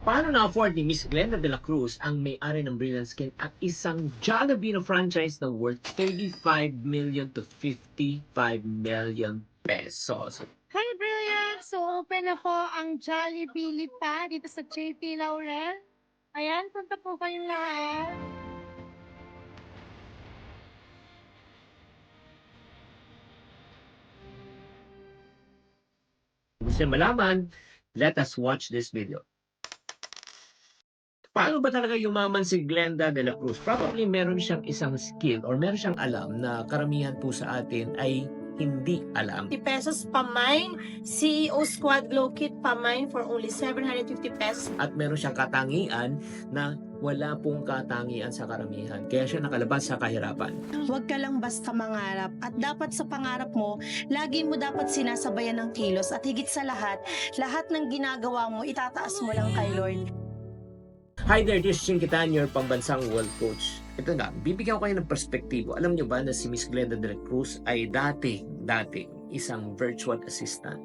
Paano na-afford ni Miss Glenda de la Cruz ang may-ari ng Brilliant Skin at isang Jollibee na franchise na worth 35 million to 55 million pesos? Hi, Brilliant! So, open na po ang Jollibee Lipa dito sa JP Laurel. Ayan, punta po kayong lahat. Gusto niyo malaman? Let us watch this video. Paano ba talaga yumaman si Glenda de la Cruz? Probably meron siyang isang skill or meron siyang alam na karamihan po sa atin ay hindi alam. 50 pesos pa-mine, CEO Squad Glow Kit pa-mine for only 750 pesos. At meron siyang katangian na wala pong katangian sa karamihan. Kaya siya nakalabas sa kahirapan. Huwag ka lang basta mangarap at dapat sa pangarap mo, lagi mo dapat sinasabayan ng kilos at higit sa lahat ng ginagawa mo, itataas mo lang kay Lord. Hi there, this is Chinkitan, your pambansang world coach. Ito nga, bibigyan ko kayo ng perspektibo. Alam niyo ba na si Miss Glenda de la Cruz ay dati isang virtual assistant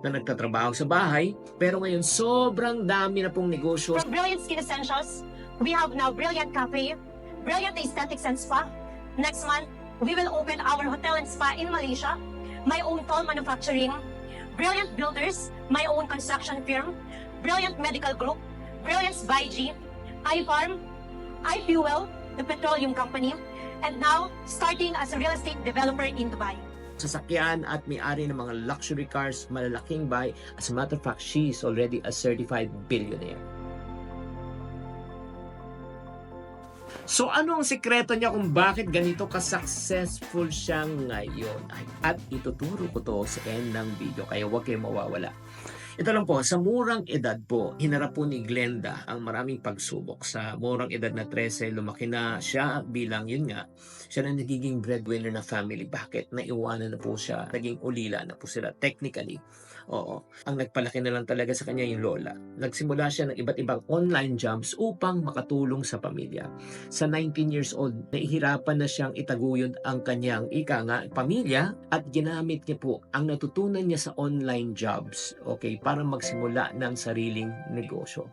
na nagtatrabaho sa bahay, pero ngayon sobrang dami na pong negosyo. From Brilliant Skin Essentials, we have now Brilliant Cafe, Brilliant Aesthetics and Spa. Next month, we will open our hotel and spa in Malaysia, my own toll manufacturing, Brilliant Builders, my own construction firm, Brilliant Medical Group, Brilliance by G, iFarm, iFuel, the petroleum company, and now starting as a real estate developer in Dubai. Sasakyan at may-ari ng mga luxury cars, malalaking bahay. As a matter of fact, she is already a certified billionaire. So ano ang sikreto niya kung bakit ganito ka-successful siya ngayon? At ituturo ko to sa end ng video, kaya huwag kayong mawawala. Ito lang po, sa murang edad po, hinarap po ni Glenda ang maraming pagsubok. Sa murang edad na 13, lumaki na siya bilang, yun nga, siya na nagiging breadwinner na family. Bakit? Naiwanan na po siya, naging ulila na po sila technically. Oo, ang nagpalaki na lang talaga sa kanya yung lola. Nagsimula siya ng iba't ibang online jobs upang makatulong sa pamilya. Sa 19 years old, nahihirapan na siyang itaguyod ang kanyang pamilya at ginamit niya po ang natutunan niya sa online jobs, okay, para magsimula ng sariling negosyo.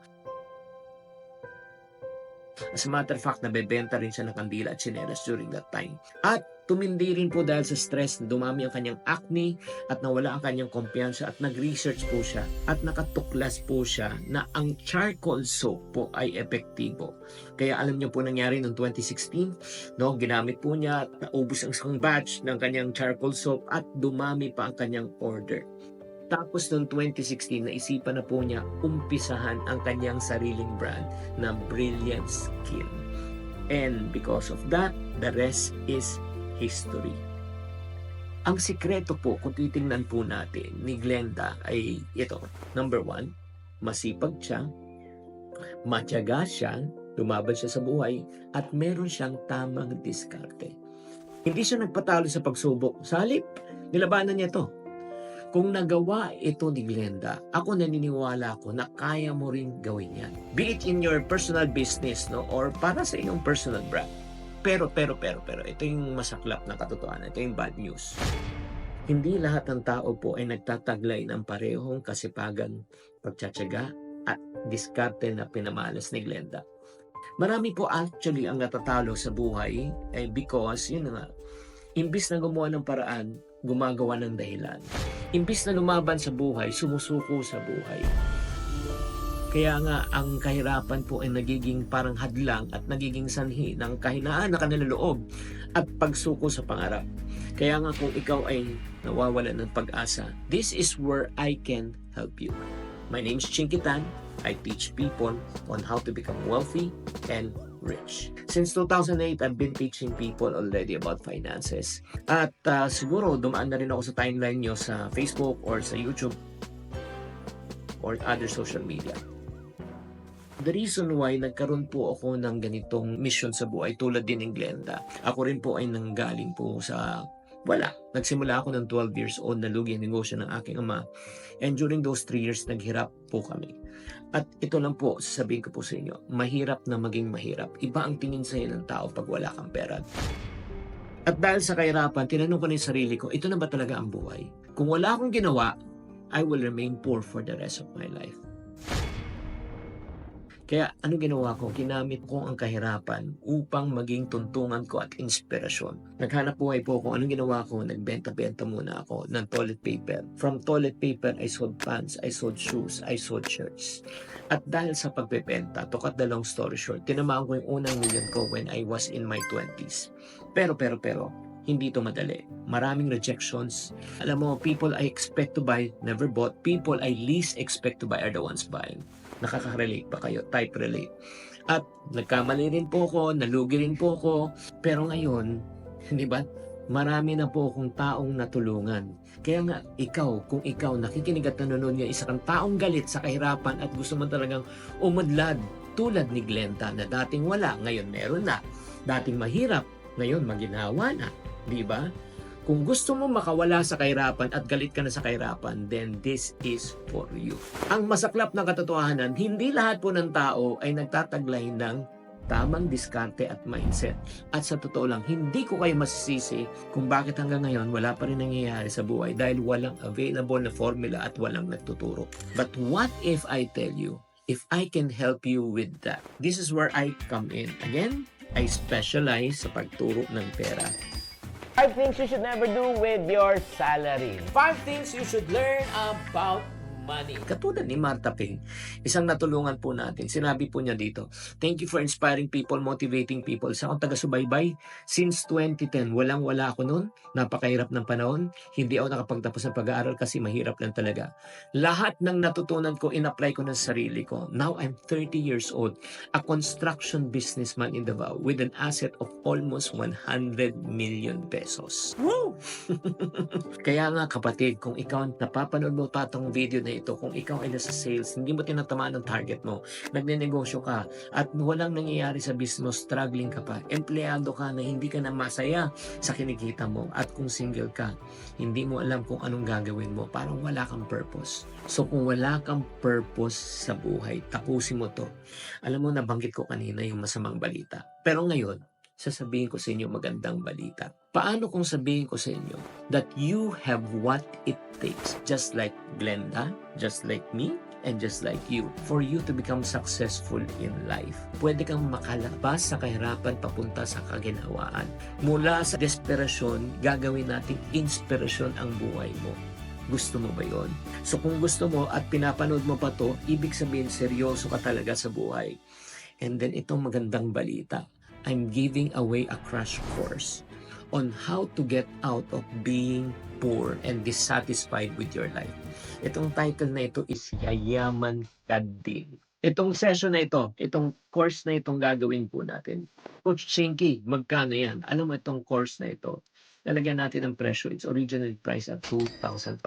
As a matter of fact, nabebenta rin siya ng kandila at tsinelas during that time. At tumindi rin po dahil sa stress, dumami ang kanyang acne at nawala ang kanyang kumpiyansa at nag-research po siya at nakatuklas po siya na ang charcoal soap po ay epektibo. Kaya alam niyo po nangyari noong 2016, no, ginamit po niya at naubos ang isang batch ng kanyang charcoal soap at dumami pa ang kanyang order. Tapos noong 2016, naisipan na po niya umpisahan ang kanyang sariling brand na Brilliant Skin. And because of that, the rest is history. Ang sikreto po, kung titingnan po natin ni Glenda ay ito. Number 1, masipag siya, matyaga siya, lumaban siya sa buhay, at meron siyang tamang diskarte. Hindi siya nagpatalo sa pagsubok. Sa halip, nilabanan niya to. Kung nagawa ito ni Glenda, ako naniniwala ko na kaya mo rin gawin yan. Be it in your personal business, no, or para sa iyong personal brand. Pero, ito yung masaklap na katotohanan. Ito yung bad news. Hindi lahat ng tao po ay nagtataglay ng parehong kasipagan, pagtsatsaga, at diskarte na pinamalas ni Glenda. Marami po actually ang natatalo sa buhay because, yun nga, imbis na gumawa ng paraan, gumagawa ng dahilan. Imbis na lumaban sa buhay, sumusuko sa buhay. Kaya nga, ang kahirapan po ay nagiging parang hadlang at nagiging sanhi ng kahinaan na kanilang loob at pagsuko sa pangarap. Kaya nga kung ikaw ay nawawalan ng pag-asa, this is where I can help you. My name is Chinkitan. I teach people on how to become wealthy and rich. Since 2008, I've been teaching people already about finances. At siguro dumaan na rin ako sa timeline nyo sa Facebook or sa YouTube or other social media. The reason why nagkaroon po ako ng ganitong mission sa buhay tulad din ng Glenda, ako rin po ay nanggaling po sa wala. Nagsimula ako ng 12 years old, nalugi ang negosyo ng aking ama. And during those 3 years, naghirap po kami. At ito lang po, sasabihin ko po sa inyo, mahirap na maging mahirap. Iba ang tingin sa iyo ng tao pag wala kang pera. At dahil sa kahirapan, tinanong ko na yung sarili ko, ito na ba talaga ang buhay? Kung wala akong ginawa, I will remain poor for the rest of my life. Kaya ano ginawa ko? Ginamit ko ang kahirapan upang maging tuntungan ko at inspirasyon. Naghanap buhay po ako. Anong ginawa ko? Nagbenta-benta muna ako ng toilet paper. From toilet paper, I sold pants, I sold shoes, I sold shirts. At dahil sa pagbebenta, to cut the long story short, tinamaan ko yung unang million ko when I was in my 20s. Pero, hindi ito madali. Maraming rejections. Alam mo, people I expect to buy, never bought. People I least expect to buy are the ones buying. Nakaka-relate ba kayo? Type relate. At nagkamali rin po ako, nalugi rin po ako. Pero ngayon, di ba, marami na po akong taong natulungan. Kaya nga, kung ikaw nakikinig at nanonood nga, isa kang taong galit sa kahirapan at gusto mo talagang umadlad tulad ni Glenda na dating wala, ngayon meron na. Dating mahirap, ngayon maginhawa na. Di ba? Kung gusto mo makawala sa kahirapan at galit ka na sa kahirapan, then this is for you. Ang masaklap na katotohanan, hindi lahat po ng tao ay nagtataglay ng tamang diskarte at mindset. At sa totoo lang, hindi ko kayo masisisi kung bakit hanggang ngayon wala pa rin nangyayari sa buhay dahil walang available na formula at walang nagtuturo. But what if I tell you, if I can help you with that? This is where I come in. Again, I specialize sa pagturo ng pera. 5 things you should never do with your salary. 5 things you should learn about money. Katulad ni Marta Ping, isang natulungan po natin. Sinabi po niya dito, thank you for inspiring people, motivating people. Isa akong taga-subaybay. Since 2010, walang-wala ako noon. Napakahirap ng panahon. Hindi ako nakapagtapos ng pag-aaral kasi mahirap lang talaga. Lahat ng natutunan ko, in-apply ko ng sarili ko. Now I'm 30 years old. A construction businessman in Davao with an asset of almost 100 million pesos. Woo! Kaya nga kapatid, kung ikaw napapanood mo pa itong video na ito, kung ikaw ay nasa sales, hindi mo tinatamaan ang target mo, nagnenegosyo ka, at walang nangyayari sa business mo, struggling ka pa, empleyado ka na hindi ka na masaya sa kinikita mo, at kung single ka, hindi mo alam kung anong gagawin mo, parang wala kang purpose. So kung wala kang purpose sa buhay, tapusin mo to. Alam mo, nabanggit ko kanina yung masamang balita. Pero ngayon, sasabihin ko sa inyo magandang balita. Paano kung sabihin ko sa inyo that you have what it takes, just like Glenda, just like me, and just like you, for you to become successful in life. Pwede kang makalabas sa kahirapan papunta sa kaginhawaan. Mula sa desperasyon, gagawin natin inspirasyon ang buhay mo. Gusto mo ba yon? So kung gusto mo at pinapanood mo pa to, ibig sabihin seryoso ka talaga sa buhay. And then itong magandang balita, I'm giving away a crash course on how to get out of being poor and dissatisfied with your life. Itong title na ito is Yayaman Ka Din. Itong session na ito, itong course na itong gagawin po natin. Coach Chinky, magkano yan? Alam mo itong course na ito, lalagyan natin ang presyo. It's originally priced at 2,500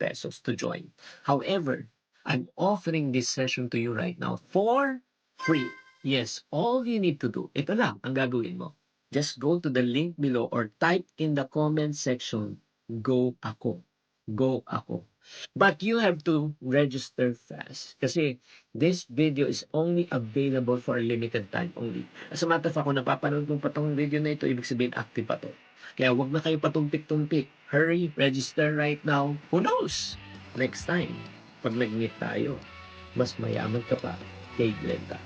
pesos to join. However, I'm offering this session to you right now for free. Yes, all you need to do, ito lang ang gagawin mo. Just go to the link below or type in the comment section, Go Ako. Go Ako. But you have to register fast kasi this video is only available for a limited time only. As a matter of fact, kung napapanood mo pa tong video na ito, ibig sabihin active pa to. Kaya wag na kayo patumpik-tumpik. Hurry, register right now. Who knows? Next time, pag nag-meet tayo, mas mayaman ka pa kay Glenda.